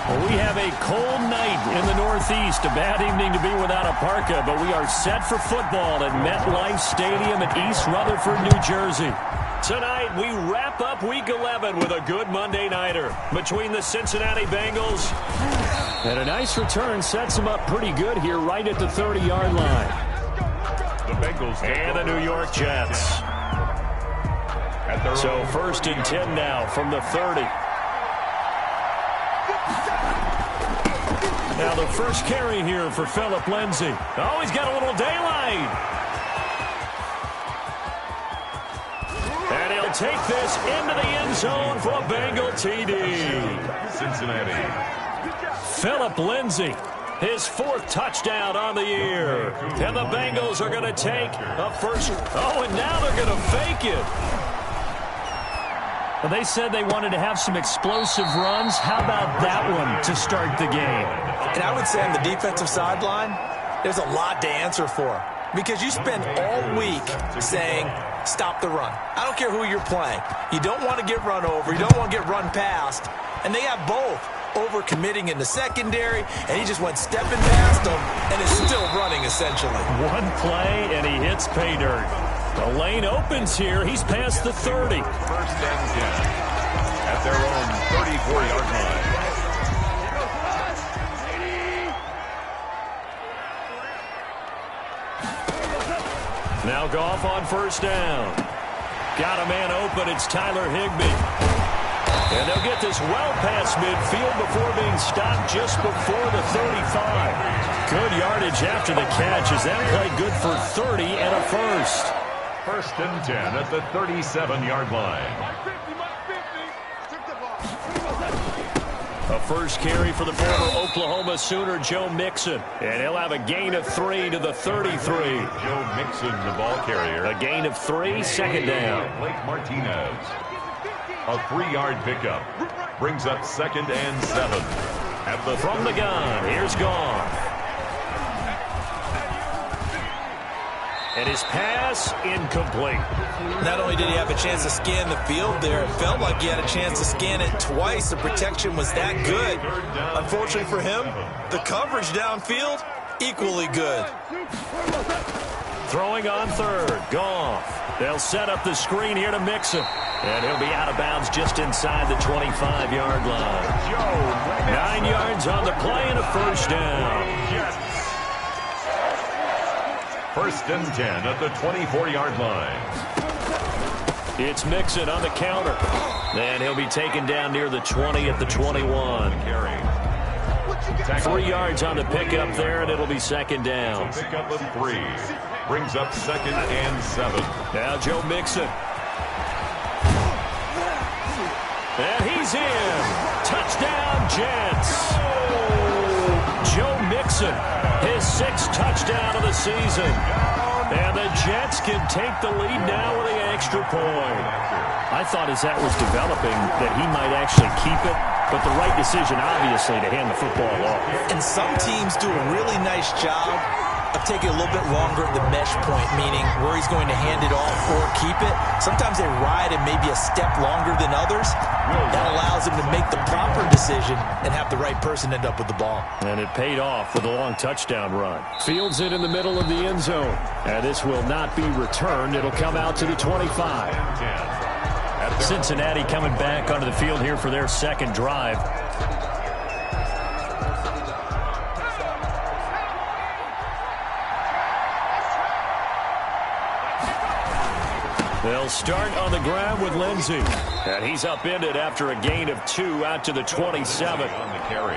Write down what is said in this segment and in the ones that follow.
Well, we have a cold night in the Northeast. A bad evening to be without a parka, but we are set for football at MetLife Stadium in East Rutherford, New Jersey. Tonight, we wrap up Week 11 with a good Monday nighter between the Cincinnati Bengals. And a nice return sets them up pretty good here right at the 30-yard line. The Bengals and the New York Jets. So 1st and 10 now from the 30. Now the first carry here for Philip Lindsay. Oh, he's got a little daylight. And he'll take this into the end zone for a Bengal TD. Cincinnati. Philip Lindsay, his 4th touchdown on the year. And the Bengals are going to take a first. Oh, and now they're going to fake it. Well, they said they wanted to have some explosive runs. How about that one to start the game? And I would say on the defensive sideline, there's a lot to answer for. Because you spend all week saying, stop the run. I don't care who you're playing. You don't want to get run over. You don't want to get run past. And they have both. Over-committing in the secondary, and he just went stepping past them and is still running, essentially. One play, and he hits pay dirt. The lane opens here. He's past the 30. 1st and 10 at their own 34-yard line. Now Goff on 1st down. Got a man open. It's Tyler Higbee. And they'll get this well past midfield before being stopped just before the 35. Good yardage after the catch as that play good for 30 and a first. 1st and 10 at the 37-yard line. A first carry for the former Oklahoma Sooner, Joe Mixon. And he'll have a gain of 3 to the 33. Joe Mixon, the ball carrier. A gain of 3, 2nd down. Blake Martinez. A 3-yard pickup. Brings up 2nd and 7. At the From the gun, here's Goff. And his pass incomplete. Not only did he have a chance to scan the field there, it felt like he had a chance to scan it twice. The protection was that good. Unfortunately for him, the coverage downfield, equally good. Throwing on 3rd, Goff. They'll set up the screen here to Mixon. And he'll be out of bounds just inside the 25-yard line. 9 yards on the play and a 1st down. 1st and 10 at the 24-yard line. It's Mixon on the counter. And he'll be taken down near the 20 at the 21. 3 yards on the pickup there, and it'll be 2nd down. Pickup of 3. Brings up 2nd and 7. Now Joe Mixon. And he's in. Touchdown, Jets. Joe Mixon, his 6th touchdown of the season. And the Jets can take the lead now with the extra point. I thought as that was developing that he might actually keep it, but the right decision, obviously, to hand the football off. And some teams do a really nice job of taking a little bit longer at the mesh point, meaning where he's going to hand it off or keep it. Sometimes they ride it maybe a step longer than others. That allows him to make the proper decision and have the right person end up with the ball. And it paid off with a long touchdown run. Fields it in the middle of the end zone. And this will not be returned. It'll come out to the 25. Cincinnati coming back onto the field here for their 2nd drive. They'll start on the ground with Lindsay. And he's upended after a gain of 2 out to the 27. On the carry.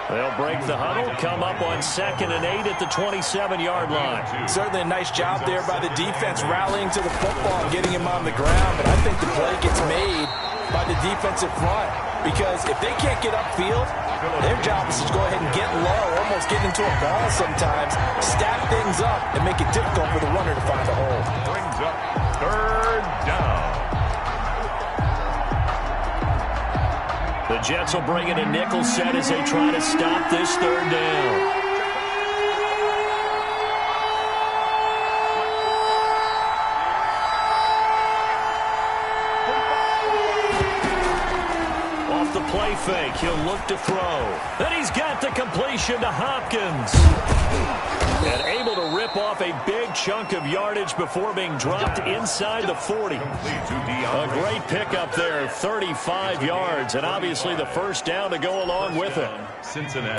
They'll break the huddle, come up on 2nd and 8 at the 27-yard line. Certainly a nice job there by the defense rallying to the football and getting him on the ground. But I think the play gets made by the defensive front. Because if they can't get upfield, their job is to go ahead and get low, almost get into a ball sometimes, stack things up, and make it difficult for the runner to find a hole. Brings up 3rd down. The Jets will bring in a nickel set as they try to stop this 3rd down. play fake. He'll look to throw. Then he's got the completion to Hopkins. And able to rip off a big chunk of yardage before being dropped inside the 40. A great pickup there, 35 yards, and obviously the first down to go along with it.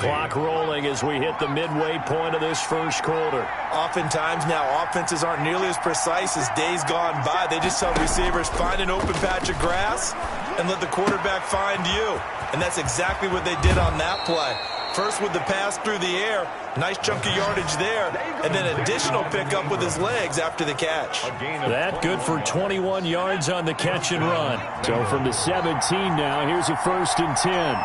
Clock rolling as we hit the midway point of this first quarter. Oftentimes now, offenses aren't nearly as precise as days gone by. They just tell receivers, find an open patch of grass and let the quarterback find you. And that's exactly what they did on that play. First with the pass through the air, nice chunk of yardage there, and then additional pickup with his legs after the catch. That good for 21 yards on the catch and run. So from the 17 now, here's a 1st and 10.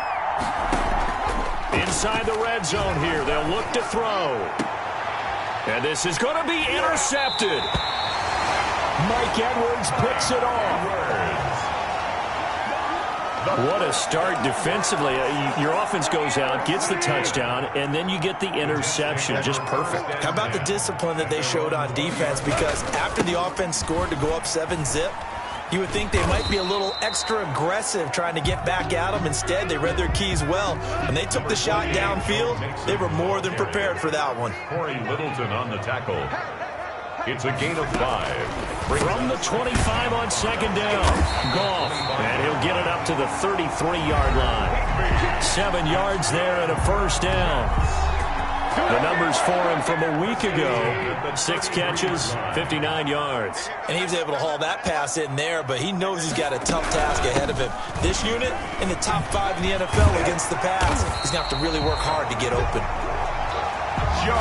Inside the red zone here, they'll look to throw. And this is going to be intercepted. Mike Edwards picks it off. What a start defensively. Your offense goes out, gets the touchdown, and then you get the interception. Just perfect. How about the discipline that they showed on defense? Because after the offense scored to go up 7-zip, you would think they might be a little extra aggressive trying to get back at them. Instead, they read their keys well. When they took the shot downfield, they were more than prepared for that one. Corey Littleton on the tackle. It's a gain of 5. From the 25 on 2nd down. Goff. And he'll get it up to the 33-yard line. 7 yards there and a 1st down. The numbers for him from a week ago. 6 catches, 59 yards. And he was able to haul that pass in there, but he knows he's got a tough task ahead of him. This unit in the top 5 in the NFL against the pass. He's going to have to really work hard to get open. Joe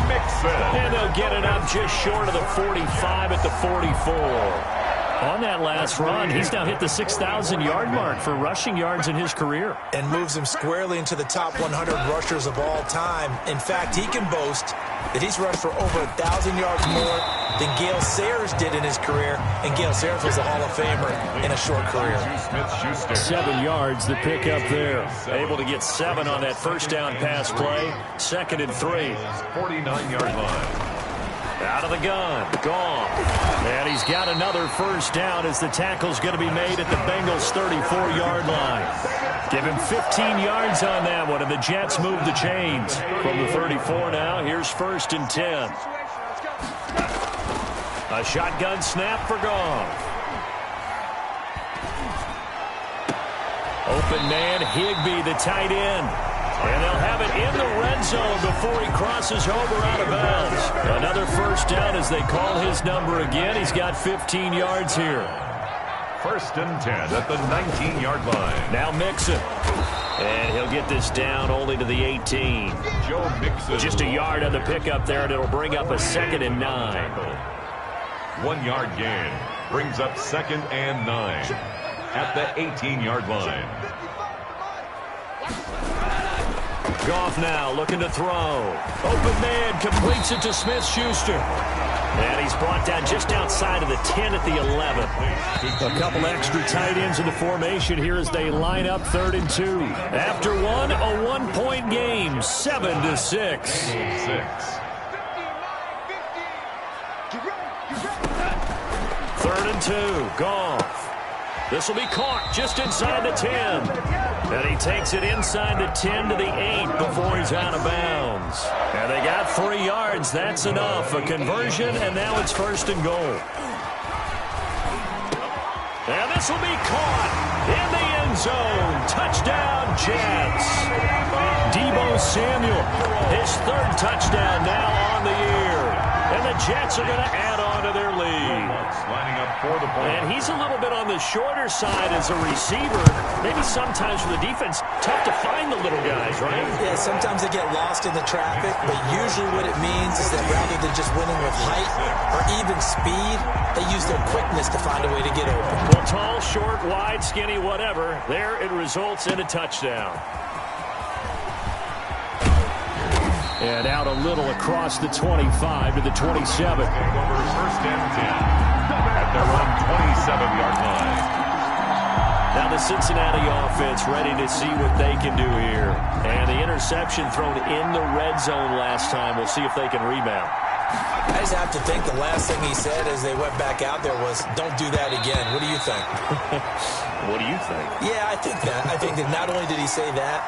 Mixon. And they'll get it up just short of the 45 at the 44. On that last run, he's now hit the 6,000-yard mark for rushing yards in his career. And moves him squarely into the top 100 rushers of all time. In fact, he can boast that he's rushed for over 1,000 yards more than Gale Sayers did in his career. And Gale Sayers was a Hall of Famer in a short career. 7 yards, the pickup there. Able to get 7 on that 1st down pass play. 2nd and 3. 49-yard line. Out of the gun, gone. And he's got another 1st down as the tackle's going to be made at the Bengals' 34-yard line. Give him 15 yards on that one, and the Jets move the chains. From the 34 now, here's 1st and 10. A shotgun snap for Goff. Open man, Higbee, the tight end. And they'll have it in the red zone before he crosses over out of bounds. Another 1st down as they call his number again. He's got 15 yards here. 1st and 10 at the 19-yard line. Now Mixon. And he'll get this down only to the 18. Joe Mixon. Just a yard on the pickup there, and it'll bring up a 2nd and 9. 1-yard gain. Brings up 2nd and 9 at the 18-yard line. Goff now looking to throw. Open man completes it to Smith-Schuster. And he's brought down just outside of the 10 at the 11. A couple extra tight ends in the formation here as they line up 3rd and 2. After one, a 1-point game, 7-6. 3rd and 2, Goff. This will be caught just inside the 10. And he takes it inside the 10 to the 8 before he's out of bounds. And they got 3 yards. That's enough. A conversion, and now it's 1st and goal. And this will be caught in the end zone. Touchdown, Jets. Deebo Samuel, his 3rd touchdown now on the year. And the Jets are going to add on to their lead. Lining up for the ball. And he's a little bit on the shorter side as a receiver. Maybe sometimes for the defense, tough to find the little guys, right? Yeah, sometimes they get lost in the traffic, but usually what it means is that rather than just winning with height or even speed, they use their quickness to find a way to get open. Well, tall, short, wide, skinny, whatever. There it results in a touchdown. And out a little across the 25 to the 27. Over 1st and 10 at their own 27-yard line. Now the Cincinnati offense ready to see what they can do here. And the interception thrown in the red zone last time. We'll see if they can rebound. I just have to think the last thing he said as they went back out there was, don't do that again. What do you think? What do you think? Yeah, I think that. I think that not only did he say that,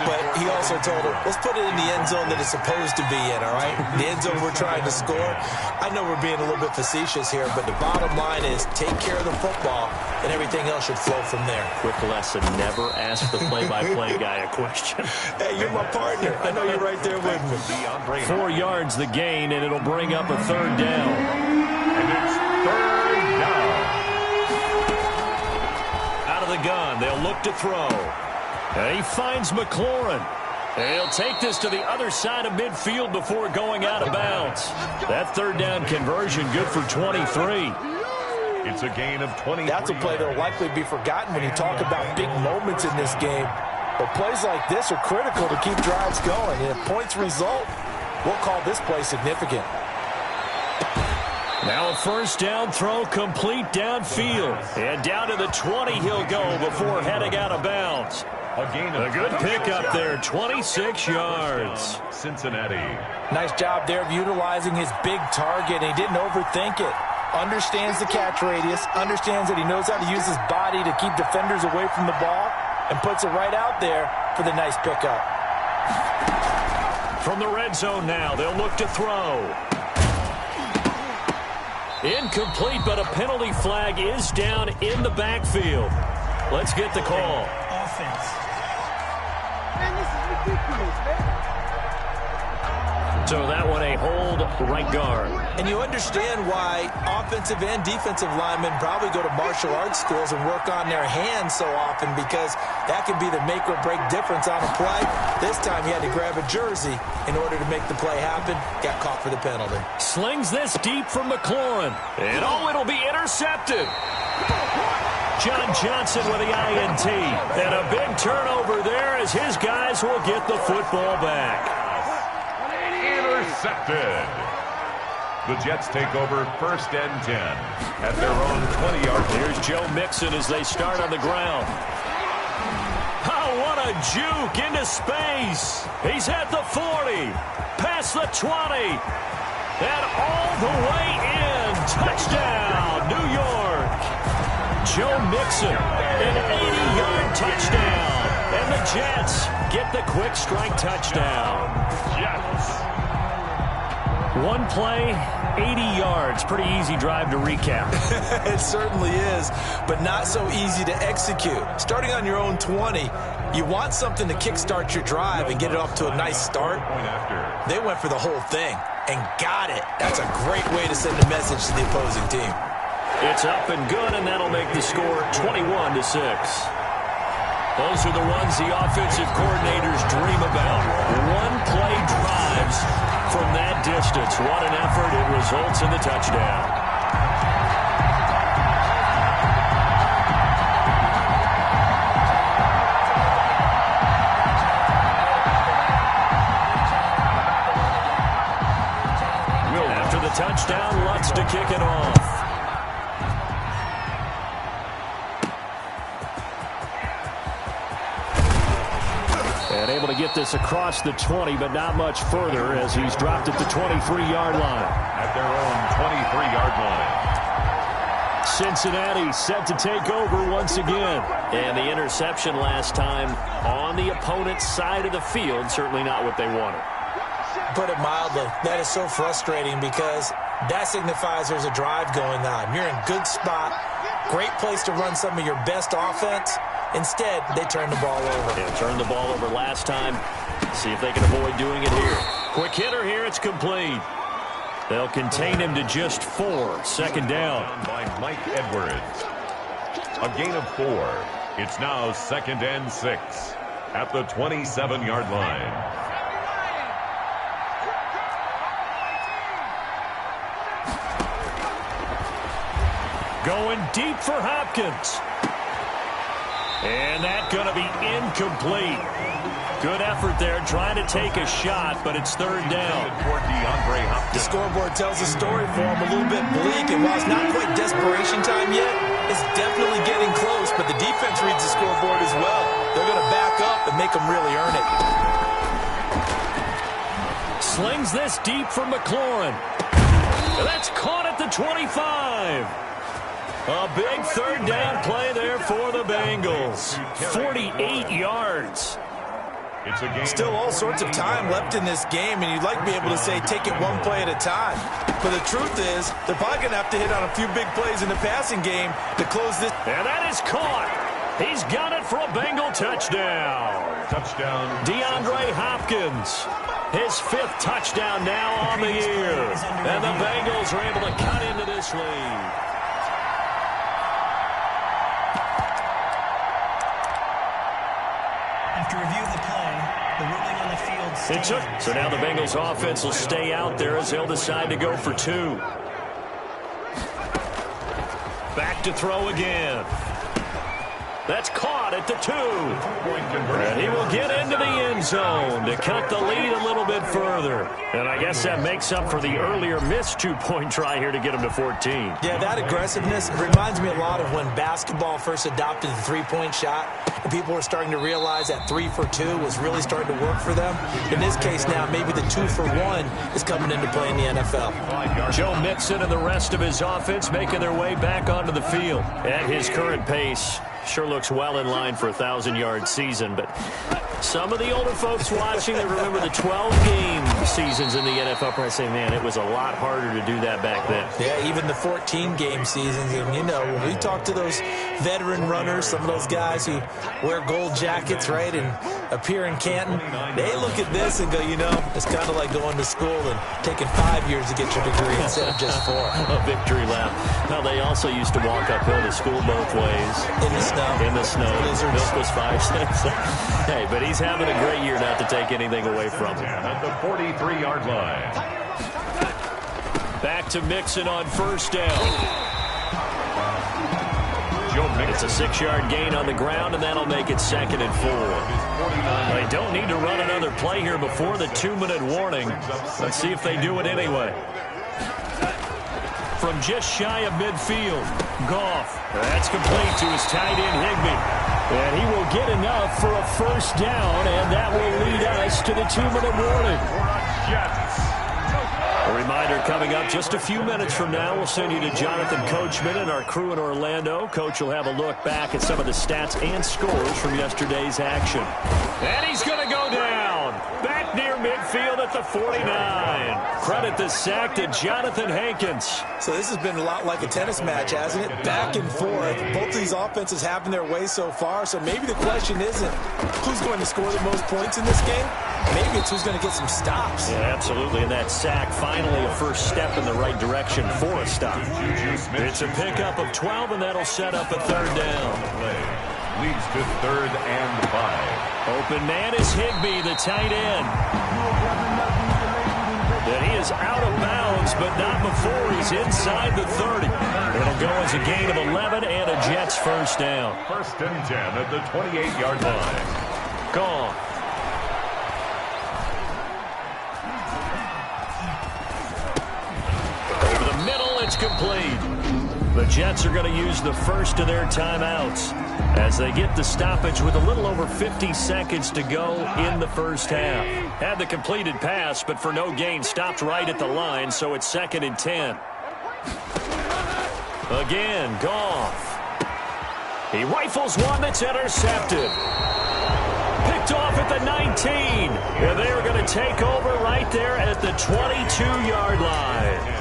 but he also told her, let's put it in the end zone that it's supposed to be in, all right? The end zone we're trying to score. I know we're being a little bit facetious here, but the bottom line is take care of the football, and everything else should flow from there. Quick lesson, never ask the play-by-play guy a question. Hey, you're my partner. I know you're right there with me. 4 yards the gain, and it'll bring up a third down. And it's third down. Out of the gun, they'll look to throw. And he finds McLaurin. He'll take this to the other side of midfield before going out of bounds. That third down conversion good for 23. It's a gain of 20. That's a play that will likely be forgotten when you talk about big moments in this game. But plays like this are critical to keep drives going. And if points result, we'll call this play significant. Now a first down throw complete downfield. And down to the 20 he'll go before heading out of bounds. A good pickup there, 26 yards. Cincinnati. Nice job there of utilizing his big target. He didn't overthink it. Understands the catch radius. Understands that he knows how to use his body to keep defenders away from the ball. And puts it right out there for the nice pickup. From the red zone now, they'll look to throw. Incomplete, but a penalty flag is down in the backfield. Let's get the call. Offense. Man, this is ridiculous, man. So that one a hold right guard. And you understand why offensive and defensive linemen probably go to martial arts schools and work on their hands so often, because that can be the make or break difference on a play. This time he had to grab a jersey in order to make the play happen. Got caught for the penalty. Slings this deep from McLaurin. And it'll be intercepted. John Johnson with the INT. And a big turnover there as his guys will get the football back. Intercepted. The Jets take over first and 10 at their own 20-yard line. Here's Joe Mixon as they start on the ground. Oh, what a juke into space. He's at the 40, past the 20, and all the way in. Touchdown, New York. Joe Mixon, an 80-yard touchdown. And the Jets get the quick strike touchdown. Jets. One play, 80 yards. Pretty easy drive to recap. It certainly is, but not so easy to execute. Starting on your own 20, you want something to kickstart your drive and get it off to a nice start. They went for the whole thing and got it. That's a great way to send a message to the opposing team. It's up and good, and that'll make the score 21-6. Those are the ones the offensive coordinators dream about. One-play drives from that distance. What an effort. It results in the touchdown. After the touchdown, Lutz to kick it off. And able to get this across the 20, but not much further as he's dropped at the 23-yard line. At their own 23-yard line. Cincinnati set to take over once again. And the interception last time on the opponent's side of the field, certainly not what they wanted. Put it mildly, that is so frustrating because that signifies there's a drive going on. You're in a good spot, great place to run some of your best offense. Instead, they turn the ball over. Yeah, turned the ball over last time. See if they can avoid doing it here. Quick hitter here. It's complete. They'll contain him to just 4. Second down. By Mike Edwards. A gain of 4. It's now 2nd and 6 at the 27-yard line. Going deep for Hopkins. And that's going to be incomplete. Good effort there trying to take a shot, but it's third down. The scoreboard tells a story for him, a little bit bleak, and while it's not quite desperation time yet, it's definitely getting close, but the defense reads the scoreboard as well. They're going to back up and make them really earn it. Slings this deep from McLaurin. That's caught at the 25. A big third down play there for the Bengals. 48 yards. It's a game. Still all sorts of time left in this game, and you'd like to be able to say take it one play at a time. But the truth is, they're probably going to have to hit on a few big plays in the passing game to close this. And that is caught. He's got it for a Bengal touchdown. Touchdown. DeAndre Hopkins. His 5th touchdown now on the year. And the Bengals are able to cut into this lead. After review of the play, the ruling on the field stands. So now the Bengals offense will stay out there as they'll decide to go for 2. Back to throw again. That's caught at the 2. And he will get into the end zone to cut the lead a little bit further. And I guess that makes up for the earlier missed 2-point try here to get him to 14. Yeah, that aggressiveness reminds me a lot of when basketball first adopted the three-point shot. And people were starting to realize that 3 for 2 was really starting to work for them. In this case now, maybe the 2 for 1 is coming into play in the NFL. Joe Mixon and the rest of his offense making their way back onto the field at his current pace. Sure looks well in line for a 1,000-yard season, but some of the older folks watching that remember the 12-game seasons in the NFL probably say, man, it was a lot harder to do that back then. Yeah, even the 14-game seasons. And, you know, when we talk to those veteran runners, some of those guys who wear gold jackets, right, and appear in Canton, they look at this and go, you know, it's kind of like going to school and taking 5 years to get your degree instead of just 4. A victory lap. Now, they also used to walk uphill to school both ways. In the snow. In the snow. Milk was 5 cents. Hey, but he's having a great year, not to take anything away from him. At the 43-yard line. Back to Mixon on first down. It's a 6-yard gain on the ground, and that'll make it 2nd and 4. They don't need to run another play here before the 2-minute warning. Let's see if they do it anyway. From just shy of midfield, Goff. That's complete to his tight end, Higbee. And he will get enough for a first down, and that will lead us to the 2-minute warning. A reminder coming up just a few minutes from now. We'll send you to Jonathan Coachman and our crew in Orlando. Coach will have a look back at some of the stats and scores from yesterday's action. And he's going to go down. Back near midfield at the 49. Credit the sack to Jonathan Hankins. So this has been a lot like a tennis match, hasn't it? Back and forth. Both of these offenses having their way so far. So maybe the question isn't who's going to score the most points in this game. Maybe it's who's going to get some stops. Yeah, absolutely. And that sack, finally a first step in the right direction for a stop. It's a pickup of 12, and that'll set up a third down. Leads to 3rd and 5. Open man is Higbee, the tight end. And he is out of bounds, but not before he's inside the 30. It'll go as a gain of 11 and a Jets first down. 1st and 10 at the 28-yard line. Gone. Over the middle, it's complete. The Jets are going to use the first of their timeouts as they get the stoppage with a little over 50 seconds to go in the first half. Had the completed pass, but for no gain, stopped right at the line, so it's 2nd and 10. Again, Goff. He rifles one that's intercepted. Picked off at the 19. And they are going to take over right there at the 22-yard line.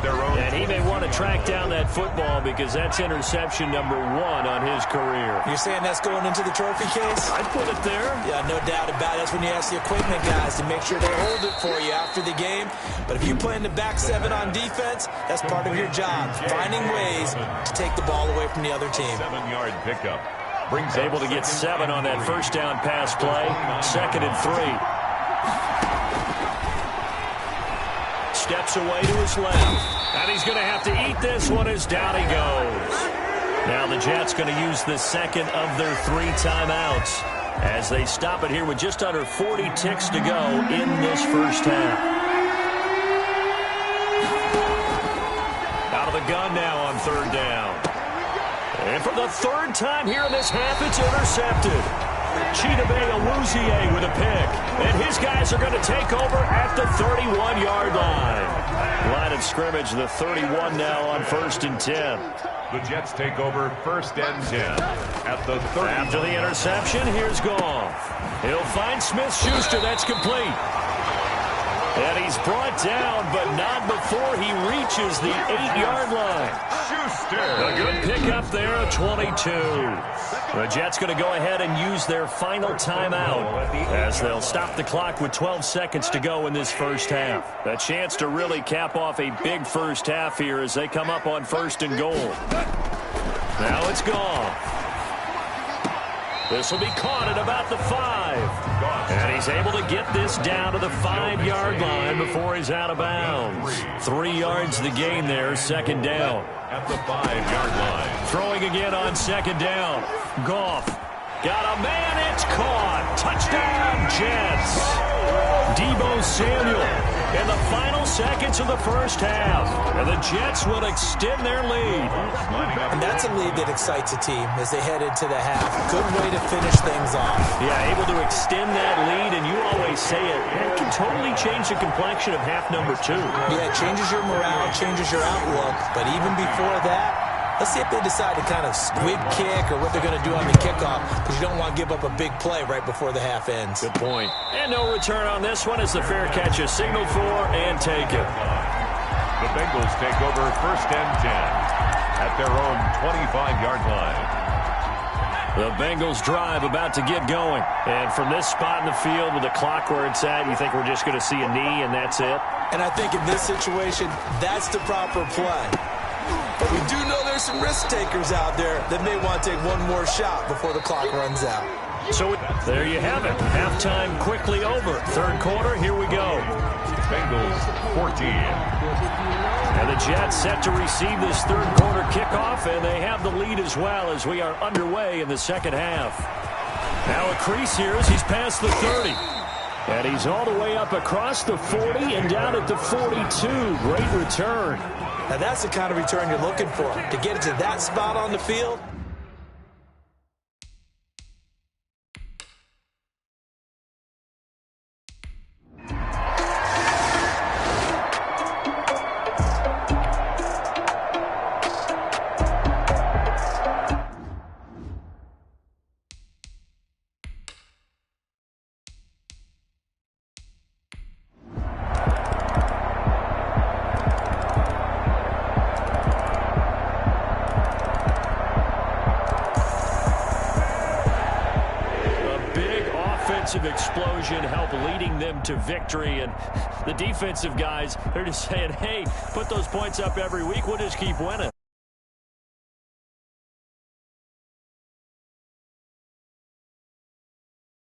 And he may want to track down that football because that's interception number 1 on his career. You're saying that's going into the trophy case? I'd put it there. Yeah, no doubt about it. That's when you ask the equipment guys to make sure they hold it for you after the game. But if you play in the back 7 on defense, that's part of your job, finding ways to take the ball away from the other team. 7-yard pickup. Brings able to get 7 on that first down pass play. 2nd and 3. Steps away to his left. And he's going to have to eat this one as down he goes. Now the Jets going to use the second of their 3 timeouts as they stop it here with just under 40 ticks to go in this first half. Out of the gun now on 3rd down. And for the 3rd time here in this half, it's intercepted. vGlxws with a pick. And his guys are going to take over at the 31-yard line. Line of scrimmage, the 31 now on 1st and 10. The Jets take over 1st and 10 at the 30. After the interception, here's Goff. He'll find Smith-Schuster. That's complete. And he's brought down, but not before he reaches the 8-yard line. Schuster. A good pickup there, a 22. The Jets going to go ahead and use their final timeout as they'll stop the clock with 12 seconds to go in this first half. A chance to really cap off a big first half here as they come up on 1st and goal. Now it's Goff. This will be caught at about the 5. And he's able to get this down to the 5-yard line before he's out of bounds. 3 yards the gain there, 2nd down. At the 5-yard line. Throwing again on 2nd down. Goff. Got a man, it's caught. Touchdown, Jets. Deebo Samuel in the final seconds of the first half. And the Jets will extend their lead. And that's a lead that excites a team as they head into the half. Good way to finish things off. Yeah, able to extend that lead, and you always say it can totally change the complexion of half number 2. Yeah, it changes your morale, changes your outlook. But even before that, let's see if they decide to kind of squib kick or what they're going to do on the kickoff, because you don't want to give up a big play right before the half ends. Good point. And no return on this one as the fair catch is signaled for and taken. The Bengals take over 1st and 10 at their own 25-yard line. The Bengals drive about to get going. And from this spot in the field with the clock where it's at, you think we're just going to see a knee and that's it? And I think in this situation, that's the proper play. But we do know there's some risk takers out there that may want to take one more shot before the clock runs out. So there you have it. Halftime quickly over. 3rd quarter, here we go. Bengals 14. And the Jets set to receive this 3rd quarter kickoff, and they have the lead as well as we are underway in the 2nd half. Now a crease here as he's past the 30. And he's all the way up across the 40 and down at the 42. Great return. Now that's the kind of return you're looking for. To get it to that spot on the field. Explosion help leading them to victory, and the defensive guys, they're just saying, hey, put those points up every week, we'll just keep winning.